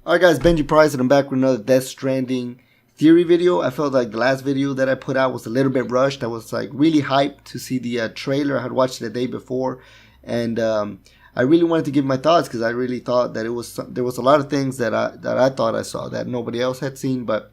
Alright guys, Benji Price and I'm back with another Death Stranding theory video. I felt like the last video that I put out was a little bit rushed. I was like really hyped to see the trailer. I had watched it the day before, and I really wanted to give my thoughts because I really thought that there was a lot of things that I thought I saw that nobody else had seen. But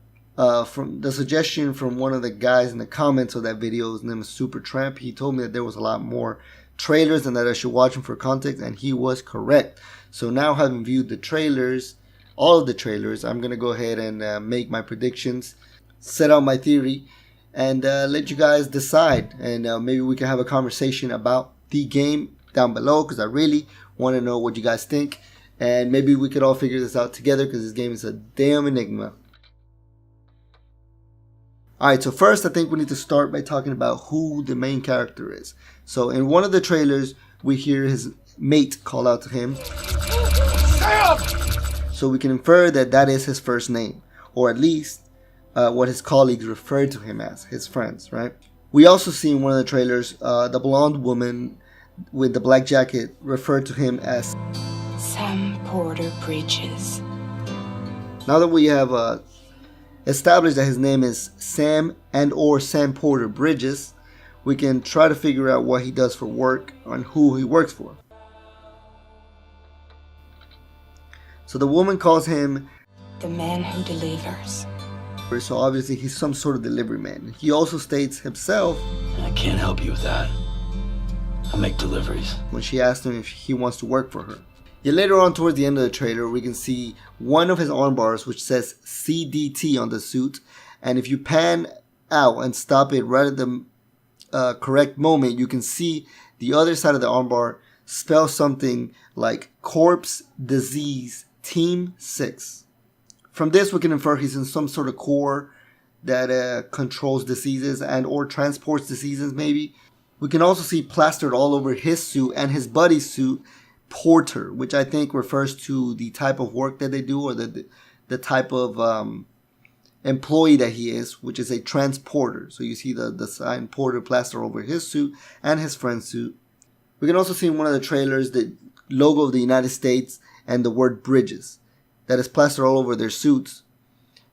from the suggestion from one of the guys in the comments of that video, his name is Super Tramp, he told me that there was a lot more trailers and that I should watch them for context, and he was correct. So now, having viewed the trailers, all of the trailers, I'm gonna go ahead and make my predictions, set out my theory, and let you guys decide, and maybe we can have a conversation about the game down below, because I really want to know what you guys think, and maybe we could all figure this out together, because this game is a damn enigma. Alright, so first I think we need to start by talking about who the main character is. So in one of the trailers, we hear his mate call out to him. Sam! So we can infer that that is his first name, or at least what his colleagues refer to him as, his friends, right? We also see in one of the trailers the blonde woman with the black jacket referred to him as Sam Porter Bridges. Now that we have established that his name is Sam or Sam Porter Bridges, we can try to figure out what he does for work and who he works for. So the woman calls him the man who delivers. So obviously he's some sort of delivery man. He also states himself, I can't help you with that. I make deliveries. When she asked him if he wants to work for her. Yet later on towards the end of the trailer, we can see one of his arm bars which says CDT on the suit. And if you pan out and stop it right at the correct moment, you can see the other side of the arm bar spell something like Corpse Disease Team 6. From this we can infer he's in some sort of corps that controls diseases and or transports diseases maybe. We can also see plastered all over his suit and his buddy's suit, Porter, which I think refers to the type of work that they do, or the type of employee that he is, which is a transporter. So you see the sign Porter plastered over his suit and his friend's suit. We can also see in one of the trailers the logo of the United States and the word Bridges that is plastered all over their suits.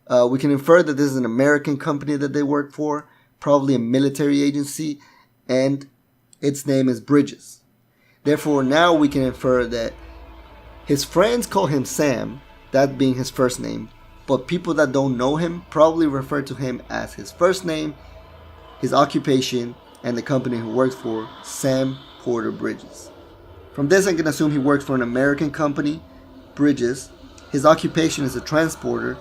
We can infer that this is an American company that they work for, probably a military agency, and its name is Bridges. Therefore, now we can infer that his friends call him Sam, that being his first name, but people that don't know him probably refer to him as his first name, his occupation, and the company he works for, Sam Porter Bridges. From this, I can assume he works for an American company, Bridges. His occupation is a transporter.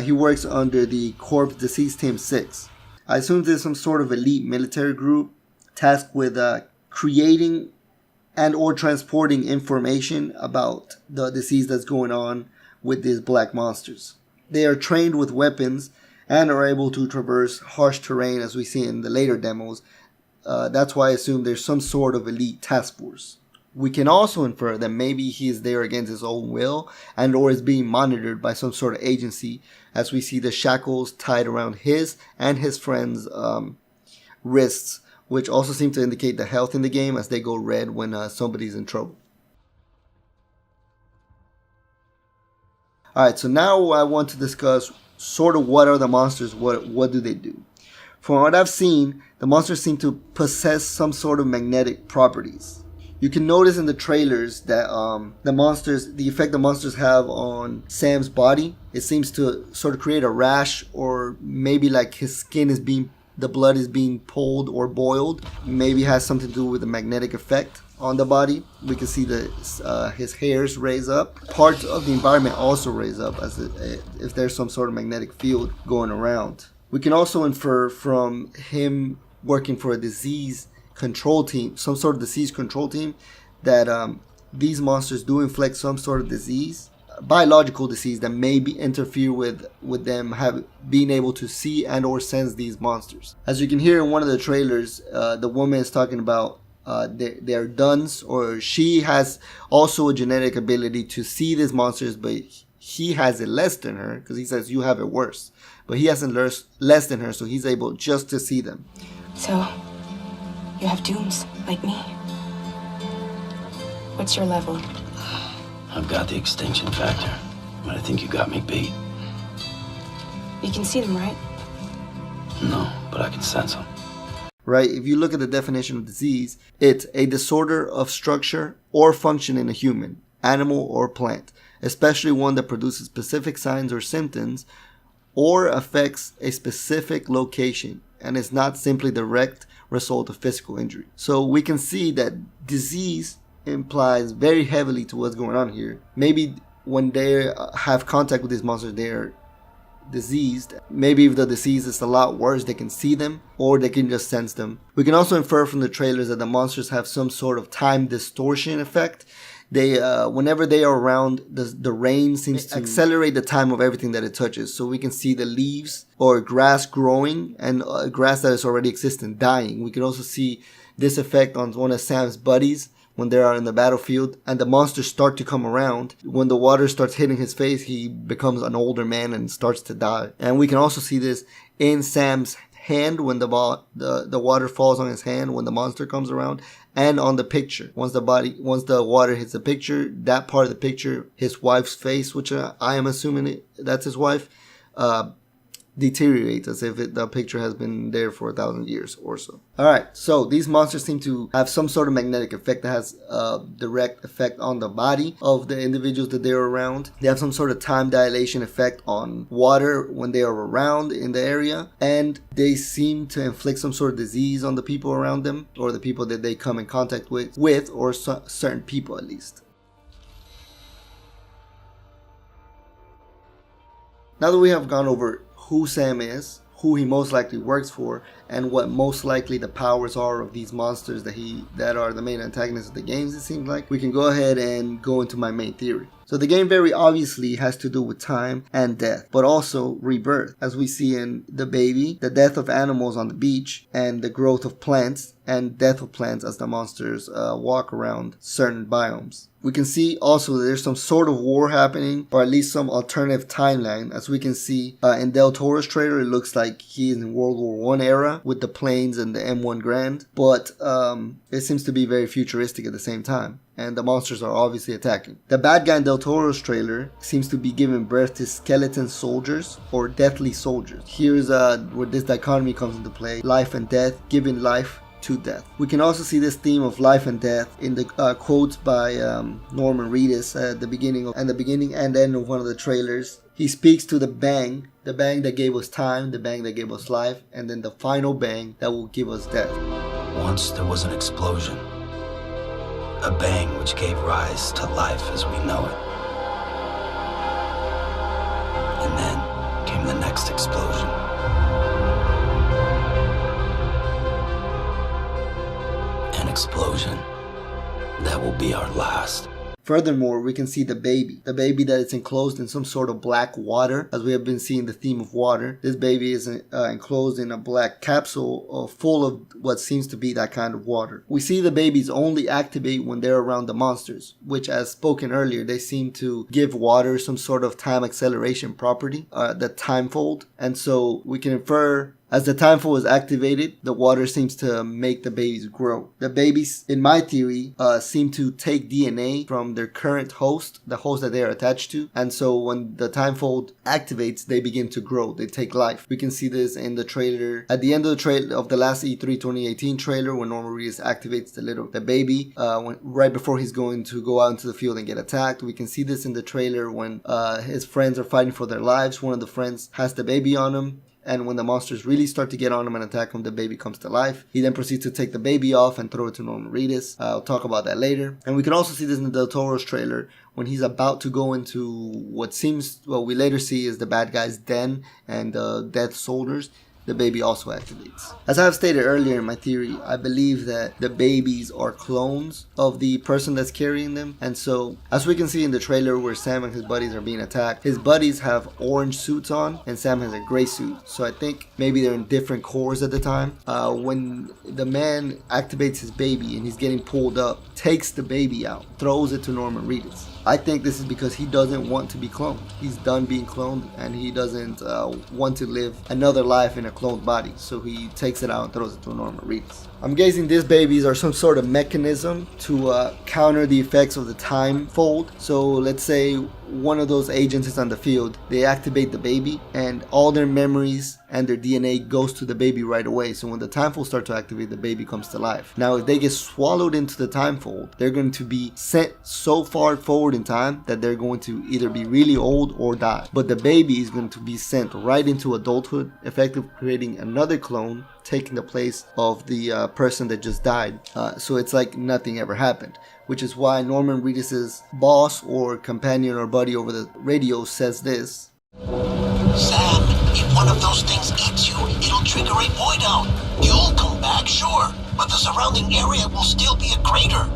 He works under the Corpse Disease Team 6. I assume there's some sort of elite military group tasked with creating and or transporting information about the disease that's going on with these black monsters. They are trained with weapons and are able to traverse harsh terrain, as we see in the later demos. That's why I assume there's some sort of elite task force. We can also infer that maybe he is there against his own will and or is being monitored by some sort of agency, as we see the shackles tied around his and his friends' wrists, which also seem to indicate the health in the game, as they go red when somebody's in trouble. Alright, so now I want to discuss sort of what are the monsters, what do they do. From what I've seen, the monsters seem to possess some sort of magnetic properties. You can notice in the trailers that the effect the monsters have on Sam's body, it seems to sort of create a rash, or maybe like his skin is the blood is being pulled or boiled. Maybe has something to do with the magnetic effect on the body. We can see his hairs raise up. Parts of the environment also raise up, as if there's some sort of magnetic field going around. We can also infer from him working for a disease control team, some sort of disease control team, that these monsters do inflict some sort of disease, biological disease, that maybe interfere with them being able to see and or sense these monsters. As you can hear in one of the trailers, the woman is talking about their duns, or she has also a genetic ability to see these monsters, but he has it less than her, because he says you have it worse, but he hasn't less than her, so he's able just to see them. So, you have dooms, like me. What's your level? I've got the extinction factor. But I think you got me beat. You can see them, right? No, but I can sense them. Right? If you look at the definition of disease, it's a disorder of structure or function in a human, animal, or plant, especially one that produces specific signs or symptoms or affects a specific location and is not simply direct result of physical injury. So we can see that disease implies very heavily to what's going on here. Maybe when they have contact with these monsters, they're diseased. Maybe if the disease is a lot worse, they can see them or they can just sense them. We can also infer from the trailers that the monsters have some sort of time distortion effect. They whenever they are around, the rain seems to accelerate the time of everything that it touches. So we can see the leaves or grass growing and grass that is already existent dying. We can also see this effect on one of Sam's buddies when they are in the battlefield and the monsters start to come around. When the water starts hitting his face, he becomes an older man and starts to die. And we can also see this in Sam's hand when the water falls on his hand when the monster comes around, and on the picture. Once the water hits the picture, that part of the picture, his wife's face, which I am assuming that's his wife, deteriorates as if the picture has been there for 1,000 years or so. Alright, so these monsters seem to have some sort of magnetic effect that has a direct effect on the body of the individuals that they're around. They have some sort of time dilation effect on water when they are around in the area, and they seem to inflict some sort of disease on the people around them, or the people that they come in contact with or certain people at least. Now that we have gone over who Sam is, who he most likely works for, and what most likely the powers are of these monsters that are the main antagonists of the games, it seems like, we can go ahead and go into my main theory. So the game very obviously has to do with time and death, but also rebirth, as we see in The Baby, the death of animals on the beach, and the growth of plants, and death of plants as the monsters walk around certain biomes. We can see also that there's some sort of war happening, or at least some alternative timeline. As we can see in Del Toro's trailer, it looks like he's in World War I era with the planes and the M1 Grand, but it seems to be very futuristic at the same time, and the monsters are obviously attacking. The bad guy in Del Toro's trailer seems to be giving birth to skeleton soldiers or deathly soldiers. Here's where this dichotomy comes into play: life and death, giving life to death. We can also see this theme of life and death in the quotes by Norman Reedus at the beginning and end of one of the trailers. He speaks to the bang that gave us time, the bang that gave us life, and then the final bang that will give us death. Once there was an explosion, a bang which gave rise to life as we know it. And then came the next explosion. An explosion that will be our last. Furthermore, we can see the baby that is enclosed in some sort of black water, as we have been seeing the theme of water. This baby is enclosed in a black capsule full of what seems to be that kind of water. We see the babies only activate when they're around the monsters, which, as spoken earlier, they seem to give water some sort of time acceleration property, the timefold, and so we can infer, as the timefold is activated, the water seems to make the babies grow. The babies, in my theory, seem to take DNA from their current host, the host that they are attached to. And so when the timefold activates, they begin to grow. They take life. We can see this in the trailer. At the end of the trailer of the last E3 2018 trailer, when Norman Reedus activates the baby, right before he's going to go out into the field and get attacked. We can see this in the trailer when his friends are fighting for their lives. One of the friends has the baby on him, and when the monsters really start to get on him and attack him, the baby comes to life. He then proceeds to take the baby off and throw it to Norman Reedus. I'll talk about that later. And we can also see this in the Del Toro's trailer when he's about to go into what we later see is the bad guy's den and death soldiers. The baby also activates. As I have stated earlier in my theory, I believe that the babies are clones of the person that's carrying them. And so, as we can see in the trailer where Sam and his buddies are being attacked, his buddies have orange suits on and Sam has a gray suit. So I think maybe they're in different cores at the time. When the man activates his baby and he's getting pulled up, takes the baby out, throws it to Norman Reedus. I think this is because he doesn't want to be cloned. He's done being cloned and he doesn't want to live another life in a cloned body. So he takes it out and throws it to Norman Reedus. I'm guessing these babies are some sort of mechanism to counter the effects of the time fold. So let's say one of those agents is on the field, they activate the baby, and all their memories and their DNA goes to the baby right away. So when the time fold starts to activate, the baby comes to life. Now, if they get swallowed into the time fold, they're going to be sent so far forward in time that they're going to either be really old or die. But the baby is going to be sent right into adulthood, effectively creating another clone, taking the place of the person that just died. So it's like nothing ever happened, which is why Norman Reedus' boss or companion or buddy over the radio says this. Sam, if one of those things eats you, it'll trigger a void out. You'll come back, sure, but the surrounding area will still be a crater.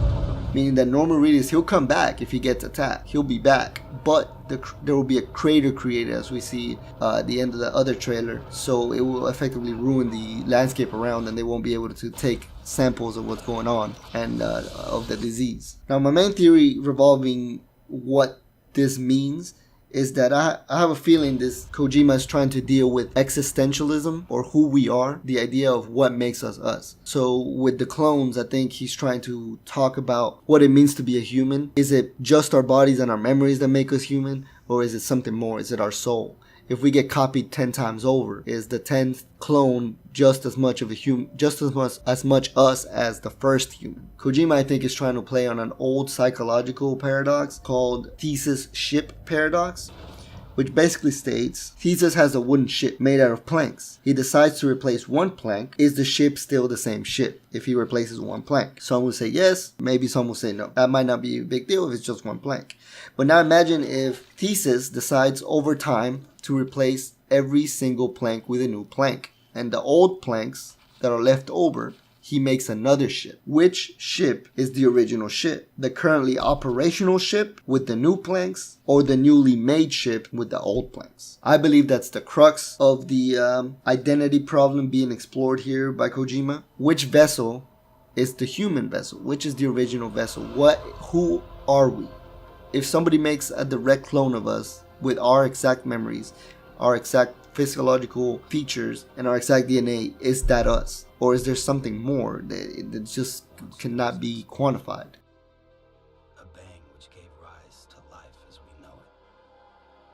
Meaning that Norman Reedus, he'll come back if he gets attacked. He'll be back. But there will be a crater created, as we see at the end of the other trailer. So it will effectively ruin the landscape around, and they won't be able to take samples of what's going on and of the disease. Now, my main theory revolving what this means is that I have a feeling this Kojima is trying to deal with existentialism, or who we are, the idea of what makes us us. So with the clones, I think he's trying to talk about what it means to be a human. Is it just our bodies and our memories that make us human, or is it something more? Is it our soul? If we get copied 10 times over, is the 10th clone just as much of a human, just as much us as the first human? Kojima, I think, is trying to play on an old psychological paradox called Theseus ship paradox, which basically states Theseus has a wooden ship made out of planks. He decides to replace one plank. Is the ship still the same ship if he replaces one plank? Some will say yes, maybe some will say no. That might not be a big deal if it's just one plank. But now imagine if Theseus decides over time to replace every single plank with a new plank, and the old planks that are left over, he makes another ship. Which ship is the original ship? The currently operational ship with the new planks, or the newly made ship with the old planks? I believe that's the crux of the identity problem being explored here by Kojima. Which vessel is the human vessel? Which is the original vessel? Who are we? If somebody makes a direct clone of us with our exact memories, our exact physiological features, and our exact DNA, is that us? Or is there something more that just cannot be quantified? A bang which gave rise to life as we know it.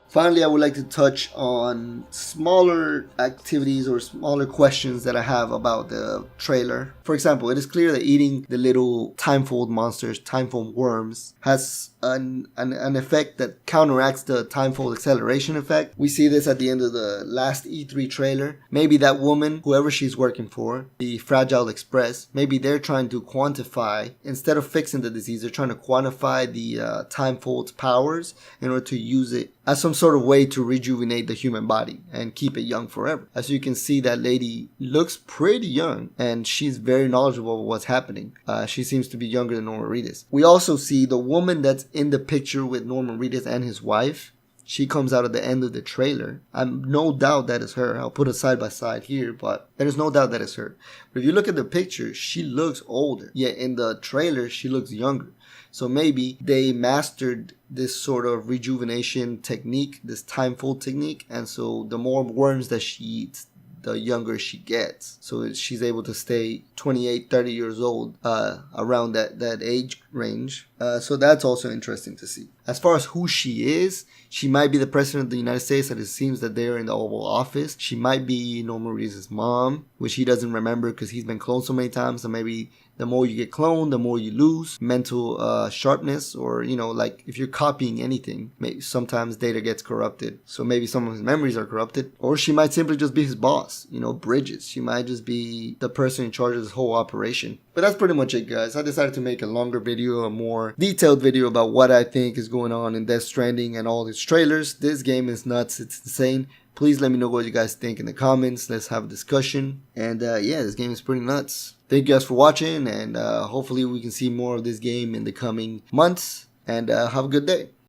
Finally, I would like to touch on smaller activities or smaller questions that I have about the trailer. For example, it is clear that eating the little timefold monsters, timefold worms, has an effect that counteracts the timefold acceleration effect. We see this at the end of the last E3 trailer. Maybe that woman, whoever she's working for, the Fragile Express, maybe they're trying to quantify, instead of fixing the disease, they're trying to quantify the timefold's powers in order to use it as some sort of way to rejuvenate the human body and keep it young forever. As you can see, that lady looks pretty young, and she's very knowledgeable of what's happening. She seems to be younger than Norman Reedus. We also see the woman that's in the picture with Norman Reedus and his wife. She comes out at the end of the trailer. I'm no doubt that is her. I'll put it side by side here, but there's no doubt that is her. But if you look at the picture, she looks older. Yet in the trailer, she looks younger. So maybe they mastered this sort of rejuvenation technique, this timefold technique. And so the more worms that she eats, the younger she gets. So she's able to stay 28, 30 years old around that age range. So that's also interesting to see. As far as who she is, she might be the president of the United States, and it seems that they're in the Oval Office. She might be Norman Reedus' mom, which he doesn't remember because he's been cloned so many times. So maybe the more you get cloned, the more you lose mental sharpness, or, you know, like if you're copying anything, maybe sometimes data gets corrupted. So maybe some of his memories are corrupted. Or she might simply just be his boss, you know, Bridges. She might just be the person in charge of this whole operation. But that's pretty much it, guys. I decided to make a longer video, a more detailed video about what I think is going on in Death Stranding and all these trailers. This game is nuts. It's insane. Please let me know what you guys think in the comments. Let's have a discussion. And yeah, this game is pretty nuts. Thank you guys for watching, and hopefully we can see more of this game in the coming months. And have a good day.